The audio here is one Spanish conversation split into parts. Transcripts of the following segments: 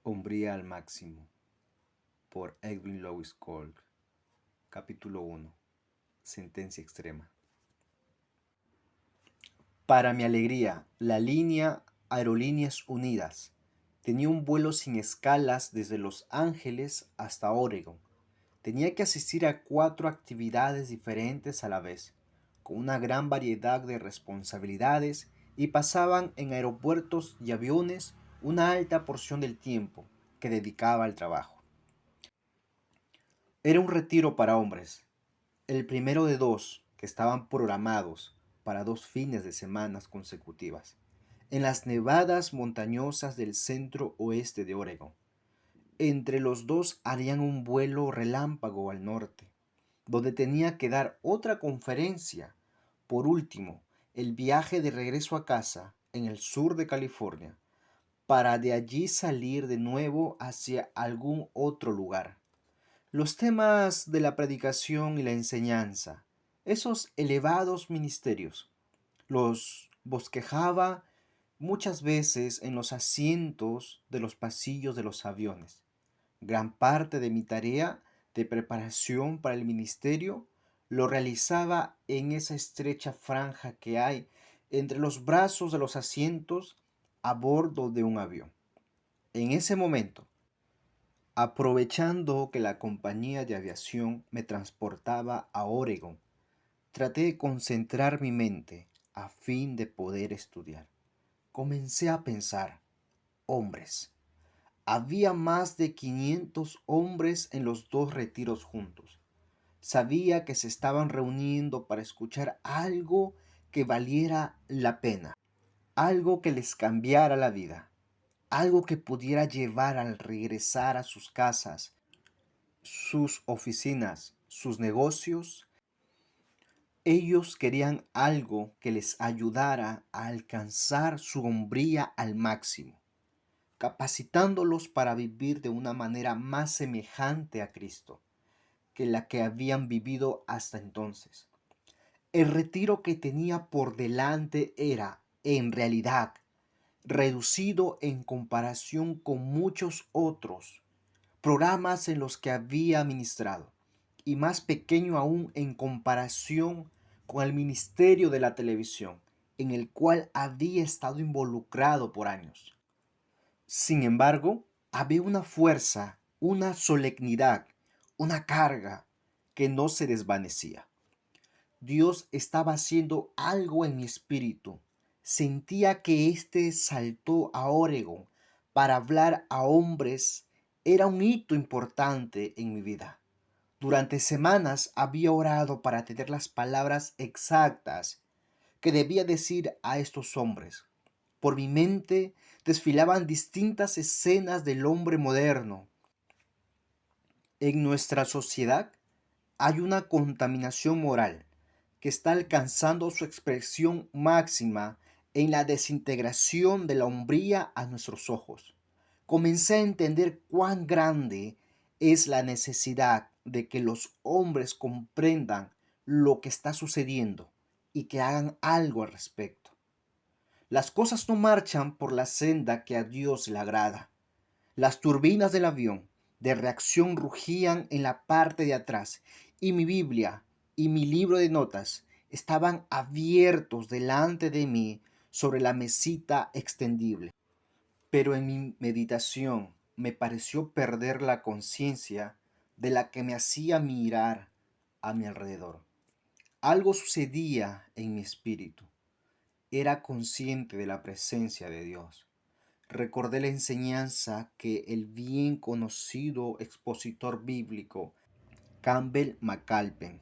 Hombría al máximo, por Edwin Lewis Cole. Capítulo 1. Sentencia extrema. Para mi alegría, la línea Aerolíneas Unidas tenía un vuelo sin escalas desde Los Ángeles hasta Oregon. Tenía que asistir a 4 actividades diferentes a la vez, con una gran variedad de responsabilidades, y pasaban en aeropuertos y aviones una alta porción del tiempo que dedicaba al trabajo. Era un retiro para hombres, el primero de 2 que estaban programados para 2 fines de semana consecutivas, en las nevadas montañosas del centro oeste de Oregon. Entre los 2 harían un vuelo relámpago al norte, donde tenía que dar otra conferencia. Por último, el viaje de regreso a casa en el sur de California, para de allí salir de nuevo hacia algún otro lugar. Los temas de la predicación y la enseñanza, esos elevados ministerios, los bosquejaba muchas veces en los asientos de los pasillos de los aviones. Gran parte de mi tarea de preparación para el ministerio lo realizaba en esa estrecha franja que hay entre los brazos de los asientos a bordo de un avión. En ese momento, aprovechando que la compañía de aviación me transportaba a Oregon, traté de concentrar mi mente a fin de poder estudiar. Comencé a pensar, hombres. Había más de 500 hombres en los 2 retiros juntos. Sabía que se estaban reuniendo para escuchar algo que valiera la pena, algo que les cambiara la vida, algo que pudiera llevar al regresar a sus casas, sus oficinas, sus negocios. Ellos querían algo que les ayudara a alcanzar su hombría al máximo, capacitándolos para vivir de una manera más semejante a Cristo que la que habían vivido hasta entonces. El retiro que tenía por delante era, en realidad, reducido en comparación con muchos otros programas en los que había ministrado, y más pequeño aún en comparación con el ministerio de la televisión, en el cual había estado involucrado por años. Sin embargo, había una fuerza, una solemnidad, una carga que no se desvanecía. Dios estaba haciendo algo en mi espíritu. Sentía que éste saltó a Oregon para hablar a hombres. Era un hito importante en mi vida. Durante semanas había orado para tener las palabras exactas que debía decir a estos hombres. Por mi mente desfilaban distintas escenas del hombre moderno. En nuestra sociedad hay una contaminación moral que está alcanzando su expresión máxima en la desintegración de la hombría a nuestros ojos. Comencé a entender cuán grande es la necesidad de que los hombres comprendan lo que está sucediendo y que hagan algo al respecto. Las cosas no marchan por la senda que a Dios le agrada. Las turbinas del avión de reacción rugían en la parte de atrás, y mi Biblia y mi libro de notas estaban abiertos delante de mí sobre la mesita extendible. Pero en mi meditación me pareció perder la conciencia de la que me hacía mirar a mi alrededor. Algo sucedía en mi espíritu. Era consciente de la presencia de Dios. Recordé la enseñanza que el bien conocido expositor bíblico Campbell McAlpin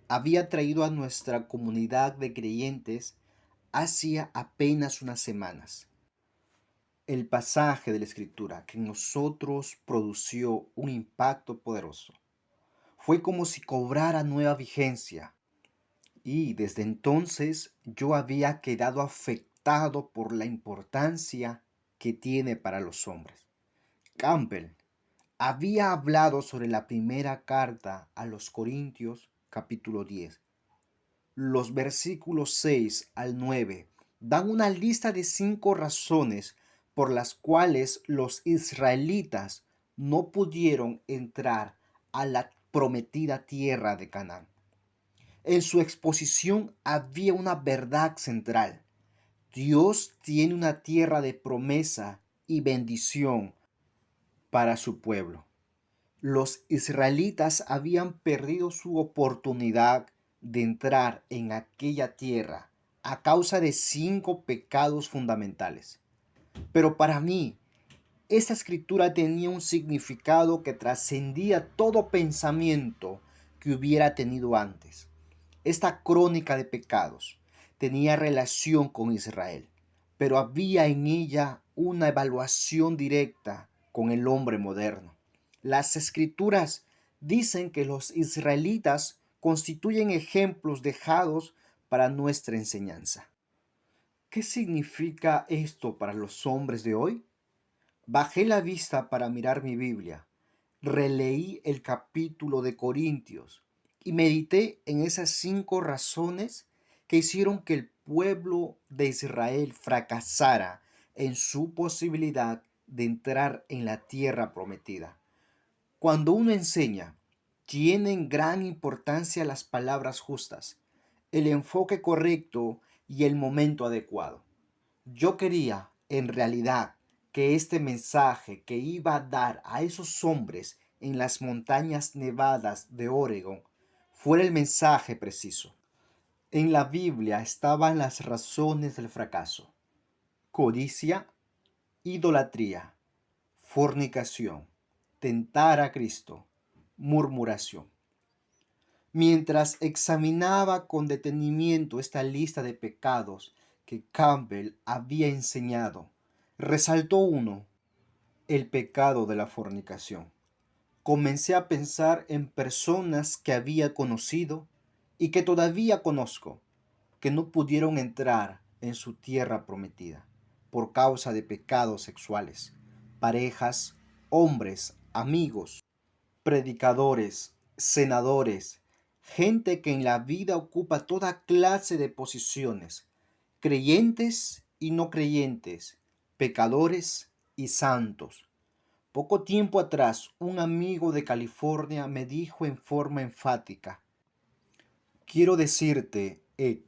había traído a nuestra comunidad de creyentes hacía apenas unas semanas. El pasaje de la Escritura que en nosotros produció un impacto poderoso. Fue como si cobrara nueva vigencia, y desde entonces yo había quedado afectado por la importancia que tiene para los hombres. Campbell había hablado sobre la primera carta a los Corintios, capítulo 10. Los versículos 6 al 9 dan una lista de 5 razones por las cuales los israelitas no pudieron entrar a la prometida tierra de Canaán. En su exposición había una verdad central. Dios tiene una tierra de promesa y bendición para su pueblo. Los israelitas habían perdido su oportunidad de entrar en aquella tierra a causa de 5 pecados fundamentales. Pero para mí, esta escritura tenía un significado que trascendía todo pensamiento que hubiera tenido antes. Esta crónica de pecados tenía relación con Israel, pero había en ella una evaluación directa con el hombre moderno. Las escrituras dicen que los israelitas constituyen ejemplos dejados para nuestra enseñanza. ¿Qué significa esto para los hombres de hoy? Bajé la vista para mirar mi Biblia, releí el capítulo de Corintios y medité en esas 5 razones que hicieron que el pueblo de Israel fracasara en su posibilidad de entrar en la tierra prometida. Cuando uno enseña, tienen gran importancia las palabras justas, el enfoque correcto y el momento adecuado. Yo quería, en realidad, que este mensaje que iba a dar a esos hombres en las montañas nevadas de Oregon fuera el mensaje preciso. En la Biblia estaban las razones del fracaso: codicia, idolatría, fornicación, tentar a Cristo, murmuración. Mientras examinaba con detenimiento esta lista de pecados que Campbell había enseñado, resaltó uno: el pecado de la fornicación. Comencé a pensar en personas que había conocido y que todavía conozco, que no pudieron entrar en su tierra prometida por causa de pecados sexuales. Parejas, hombres, amigos, predicadores, senadores, gente que en la vida ocupa toda clase de posiciones, creyentes y no creyentes, pecadores y santos. Poco tiempo atrás, un amigo de California me dijo en forma enfática: quiero decirte, Ed,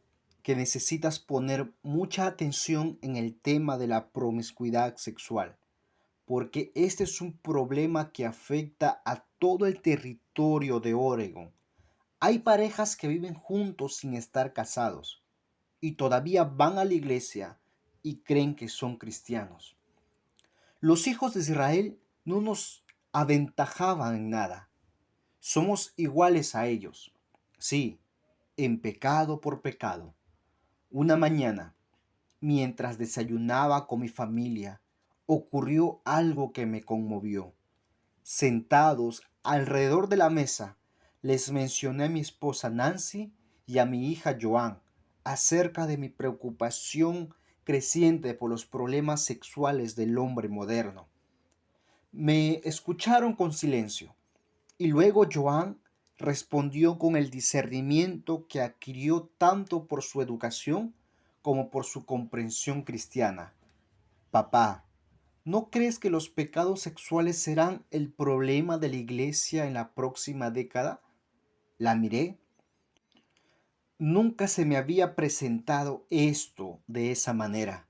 que necesitas poner mucha atención en el tema de la promiscuidad sexual, porque este es un problema que afecta a todo el territorio de Oregon. Hay parejas que viven juntos sin estar casados y todavía van a la iglesia y creen que son cristianos. Los hijos de Israel no nos aventajaban en nada. Somos iguales a ellos. Sí, en pecado por pecado. Una mañana, mientras desayunaba con mi familia, ocurrió algo que me conmovió. Sentados alrededor de la mesa, les mencioné a mi esposa Nancy y a mi hija Joan acerca de mi preocupación creciente por los problemas sexuales del hombre moderno. Me escucharon con silencio y luego Joan respondió con el discernimiento que adquirió tanto por su educación como por su comprensión cristiana. Papá, ¿no crees que los pecados sexuales serán el problema de la iglesia en la próxima década? La miré. Nunca se me había presentado esto de esa manera,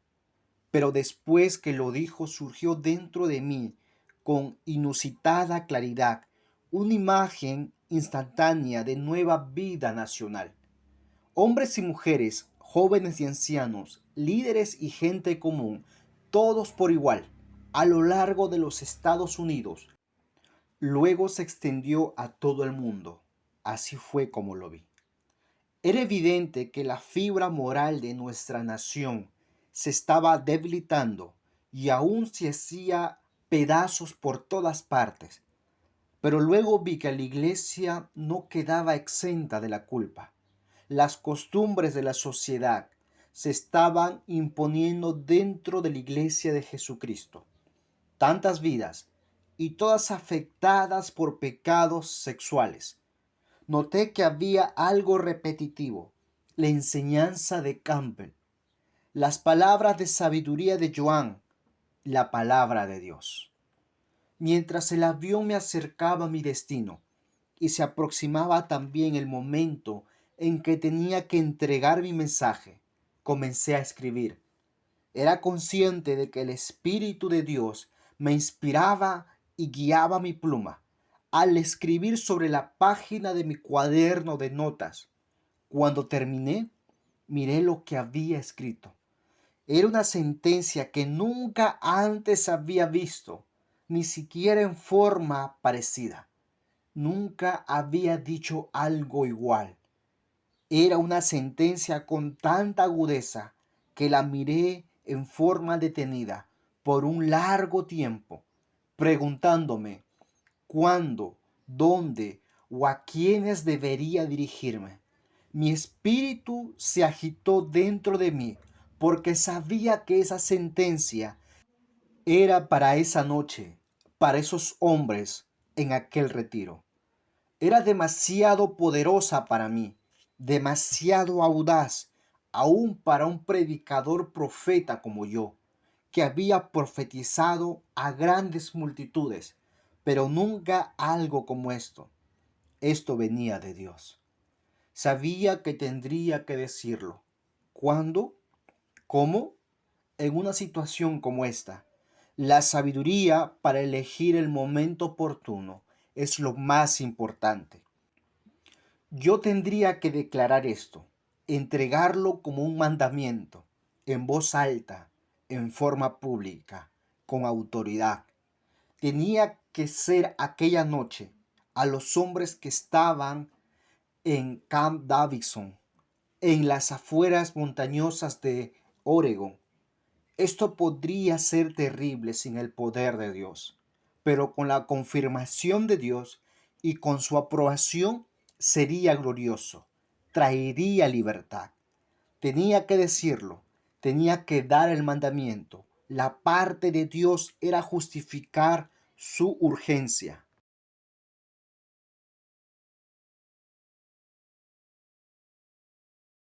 pero después que lo dijo surgió dentro de mí con inusitada claridad una imagen instantánea de nueva vida nacional. Hombres y mujeres, jóvenes y ancianos, líderes y gente común, todos por igual, a lo largo de los Estados Unidos. Luego se extendió a todo el mundo. Así fue como lo vi. Era evidente que la fibra moral de nuestra nación se estaba debilitando y aún se hacía pedazos por todas partes. Pero luego vi que la iglesia no quedaba exenta de la culpa. Las costumbres de la sociedad se estaban imponiendo dentro de la iglesia de Jesucristo. Tantas vidas y todas afectadas por pecados sexuales. Noté que había algo repetitivo: la enseñanza de Campbell, las palabras de sabiduría de Joan, la palabra de Dios. Mientras el avión me acercaba a mi destino y se aproximaba también el momento en que tenía que entregar mi mensaje, comencé a escribir. Era consciente de que el Espíritu de Dios me inspiraba y guiaba mi pluma al escribir sobre la página de mi cuaderno de notas. Cuando terminé, miré lo que había escrito. Era una sentencia que nunca antes había visto, ni siquiera en forma parecida. Nunca había dicho algo igual. Era una sentencia con tanta agudeza que la miré en forma detenida por un largo tiempo, preguntándome cuándo, dónde o a quiénes debería dirigirme. Mi espíritu se agitó dentro de mí porque sabía que esa sentencia era para esa noche, para esos hombres en aquel retiro. Era demasiado poderosa para mí, demasiado audaz, aún para un predicador profeta como yo, que había profetizado a grandes multitudes, pero nunca algo como esto. Esto venía de Dios. Sabía que tendría que decirlo. ¿Cuándo? ¿Cómo? En una situación como esta. La sabiduría para elegir el momento oportuno es lo más importante. Yo tendría que declarar esto, entregarlo como un mandamiento, en voz alta, en forma pública, con autoridad. Tenía que ser aquella noche a los hombres que estaban en Camp Davidson, en las afueras montañosas de Oregon. Esto podría ser terrible sin el poder de Dios, pero con la confirmación de Dios y con su aprobación sería glorioso, traería libertad. Tenía que decirlo, tenía que dar el mandamiento. La parte de Dios era justificar su urgencia.